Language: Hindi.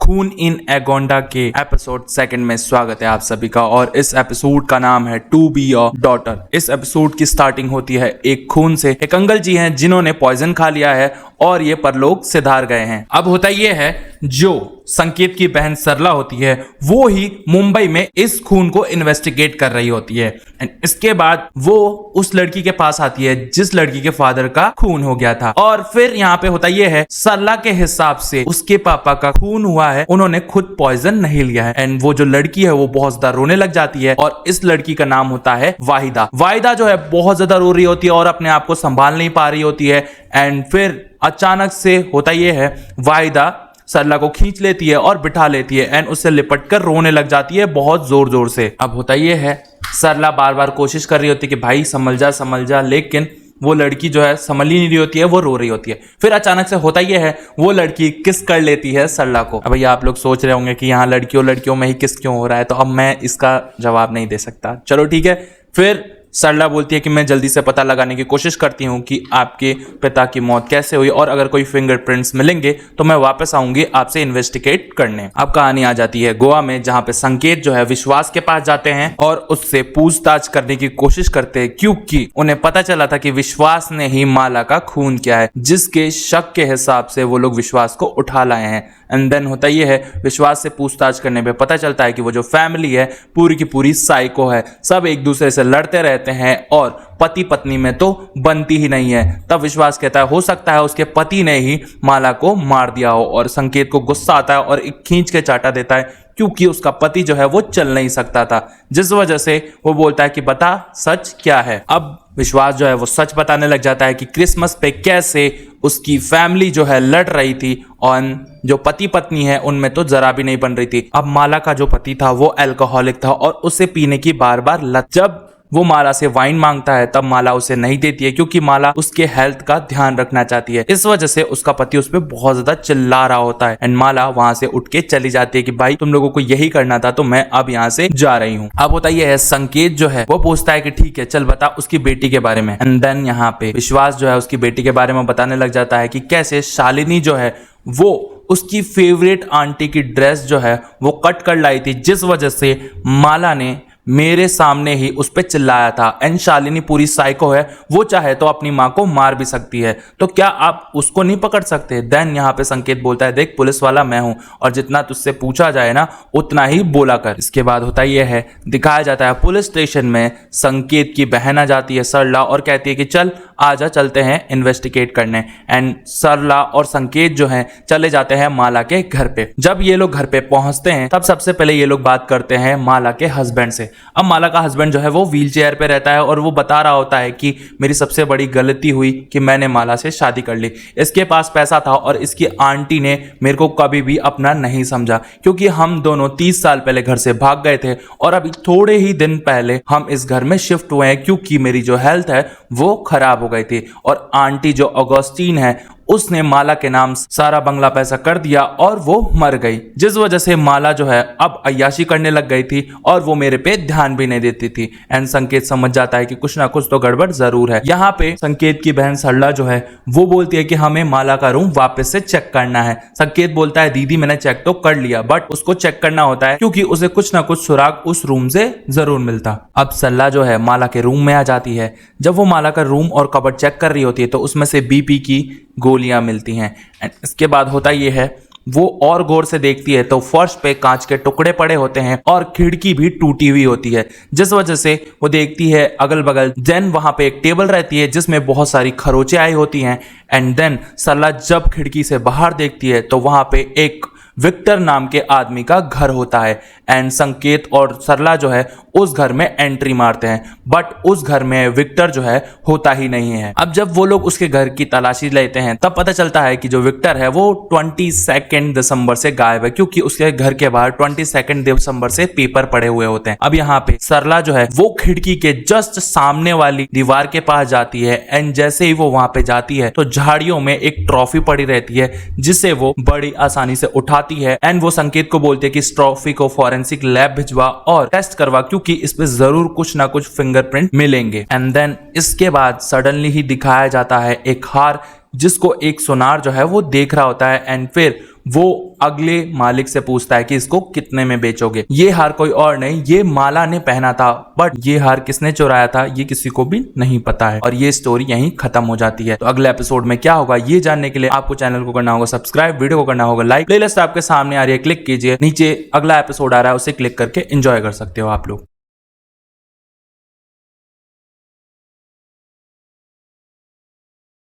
खून इन एगोंडा के एपिसोड 2 में स्वागत है आप सभी का। और इस एपिसोड का नाम है टू बी योर डॉटर। इस एपिसोड की स्टार्टिंग होती है एक खून से। एक अंकल जी हैं जिन्होंने पॉइजन खा लिया है और ये परलोक सिधार गए हैं। अब होता ये है, जो संकेत की बहन सरला होती है वो ही मुंबई में इस खून को इन्वेस्टिगेट कर रही होती है। एंड इसके बाद वो उस लड़की के पास आती है जिस लड़की के फादर का खून हो गया था। और फिर यहाँ पे होता ये है, सरला के हिसाब से उसके पापा का खून हुआ है, उन्होंने खुद पॉइजन नहीं लिया है। एंड वो जो लड़की है वो बहुत ज्यादा रोने लग जाती है और इस लड़की का नाम होता है वाहिदा। वाहिदा जो है बहुत ज्यादा रो रही होती है और अपने आप को संभाल नहीं पा रही होती है। एंड फिर अचानक से होता ये है, वाहिदा सरला को खींच लेती है और बिठा लेती है एंड उससे लिपट कर रोने लग जाती है बहुत जोर जोर से। अब होता ये है, सरला बार बार कोशिश कर रही होती है कि भाई संभल जा, लेकिन वो लड़की जो है संभल ही नहीं रही होती है, वो रो रही होती है। फिर अचानक से होता ये है, वो लड़की किस कर लेती है सरला को। अब भैया आप लोग सोच रहे होंगे कि यहाँ लड़कियों में ही किस क्यों हो रहा है, तो अब मैं इसका जवाब नहीं दे सकता। चलो ठीक है। फिर सरला बोलती है कि मैं जल्दी से पता लगाने की कोशिश करती हूँ कि आपके पिता की मौत कैसे हुई और अगर कोई फिंगरप्रिंट्स मिलेंगे तो मैं वापस आऊंगी आपसे इन्वेस्टिगेट करने। अब कहानी आ जाती है गोवा में, जहाँ पे संकेत जो है विश्वास के पास जाते हैं और उससे पूछताछ करने की कोशिश करते हैं, क्योंकि उन्हें पता चला था कि विश्वास ने ही माला का खून किया है, जिसके शक के हिसाब से वो लोग विश्वास को उठा लाए हैं। एंड देन होता ये है, विश्वास से पूछताछ करने पे पता चलता है कि वो जो फैमिली है पूरी की पूरी साइको है। सब एक दूसरे से लड़ते रहते हैं और पति पत्नी में तो बनती ही नहीं है। तब विश्वास कहता है हो सकता है उसके पति ने ही माला को मार दिया हो, और संकेत को गुस्सा आता है और एक खींच के चाटा देता है, क्योंकि उसका पति जो है वो चल नहीं सकता था, जिस वजह से वो बोलता है कि बता सच क्या है। अब विश्वास जो है वो सच बताने लग जाता है कि क्रिसमस पे कैसे उसकी फैमिली जो है लड़ रही थी और जो पति पत्नी है उनमें तो जरा भी नहीं बन रही थी। अब माला का जो पति था वो अल्कोहलिक था और उसे पीने की बार बार लत। जब वो माला से वाइन मांगता है तब माला उसे नहीं देती है, क्योंकि माला उसके हेल्थ का ध्यान रखना चाहती है। इस वजह से उसका पति उस पर बहुत ज्यादा चिल्ला रहा होता है एंड माला वहां से उठ के चली जाती है कि भाई तुम लोगों को यही करना था तो मैं अब यहाँ से जा रही हूँ। अब होता यह है, संकेत जो है वो पूछता है कि ठीक है चल बता उसकी बेटी के बारे में। एंड देन यहाँ पे विश्वास जो है उसकी बेटी के बारे में बताने लग जाता है कि कैसे शालिनी जो है वो उसकी फेवरेट आंटी की ड्रेस जो है वो कट कर लाई थी, जिस वजह से माला ने मेरे सामने ही उस पर चिल्लाया था। एंड शालिनी पूरी साइको है, वो चाहे तो अपनी माँ को मार भी सकती है, तो क्या आप उसको नहीं पकड़ सकते। देन यहाँ पे संकेत बोलता है देख पुलिस वाला मैं हूँ और जितना तुझसे पूछा जाए ना उतना ही बोला कर। इसके बाद होता यह है, दिखाया जाता है पुलिस स्टेशन में संकेत की बहन आ जाती है सरला और कहती है कि चल आजा चलते हैं इन्वेस्टिगेट करने। एंड सरला और संकेत जो है चले जाते हैं माला के घर पे। जब ये लोग घर पे पहुंचते हैं तब सबसे पहले ये लोग बात करते हैं माला के हस्बैंड से। अब माला का हस्बैंड जो है वो व्हील चेयर पे रहता है और वो बता रहा होता है कि मेरी सबसे बड़ी गलती हुई कि मैंने माला से शादी कर ली। इसके पास पैसा था और इसकी आंटी ने मेरे को कभी भी अपना नहीं समझा, क्योंकि हम दोनों 30 साल पहले घर से भाग गए थे और अभी थोड़े ही दिन पहले हम इस घर में शिफ्ट हुए हैं, क्योंकि मेरी जो हेल्थ है वो खराब हो गई थी। और आंटी जो ऑगस्टीन है उसने माला के नाम सारा बंगला पैसा कर दिया और वो मर गई, जिस वजह से माला जो है अब अय्याशी करने लग गई थी और वो मेरे पे ध्यान भी नहीं देती थी। एंड संकेत समझ जाता है कि कुछ ना कुछ तो गड़बड़ जरूर है। यहाँ पे संकेत की बहन सरला जो है वो बोलती है कि हमें माला का रूम वापस से चेक करना है। संकेत बोलता है दीदी मैंने चेक तो कर लिया, बट उसको चेक करना होता है क्योंकि उसे कुछ ना कुछ सुराग उस रूम से जरूर मिलता। अब सरला जो है माला के रूम में आ जाती है। जब वो माला का रूम और कबर्ड चेक कर रही होती है तो उसमें से बीपी की गोलियां मिलती हैं। एंड इसके बाद होता ये है, वो और गौर से देखती है तो फर्श पे कांच के टुकड़े पड़े होते हैं और खिड़की भी टूटी हुई होती है, जिस वजह से वो देखती है अगल बगल। देन वहां पे एक टेबल रहती है जिसमें बहुत सारी खरोचे आई होती हैं। एंड देन सरला जब खिड़की से बाहर देखती है तो वहां पे एक विक्टर नाम के आदमी का घर होता है। एंड संकेत और सरला जो है उस घर में एंट्री मारते हैं, बट उस घर में विक्टर जो है होता ही नहीं है। अब जब वो लोग उसके घर की तलाशी लेते हैं तब पता चलता है कि जो विक्टर है वो 22 दिसंबर से गायब है, क्योंकि उसके घर के बाहर 22 दिसंबर से पेपर पड़े हुए होते हैं। अब यहाँ पे सरला जो है वो खिड़की के जस्ट सामने वाली दीवार के पास जाती है। एंड जैसे ही वो वहां पे जाती है तो झाड़ियों में एक ट्रॉफी पड़ी रहती है, जिसे वो बड़ी आसानी से उठाती है। एंड वो संकेत को बोलती है कि इस ट्रॉफी को फॉरेंसिक लैब भिजवा और टेस्ट करवा, क्योंकि इस पे जरूर कुछ ना कुछ फिंगरप्रिंट मिलेंगे। एंड देन इसके बाद सडनली ही दिखाया जाता है एक हार जिसको एक सोनार जो है वो देख रहा होता है एंड फिर वो अगले मालिक से पूछता है कि इसको कितने में बेचोगे। ये हार कोई और नहीं, ये माला ने पहना था, बट ये हार किसने चुराया था ये किसी को भी नहीं पता है और ये स्टोरी यहीं खत्म हो जाती है। तो अगले एपिसोड में क्या होगा ये जानने के लिए आपको चैनल को करना होगा सब्सक्राइब, वीडियो को करना होगा लाइक। प्लेलिस्ट आपके सामने आ रही है, क्लिक कीजिए, नीचे अगला एपिसोड आ रहा है उसे क्लिक करके एंजॉय कर सकते हो आप लोग।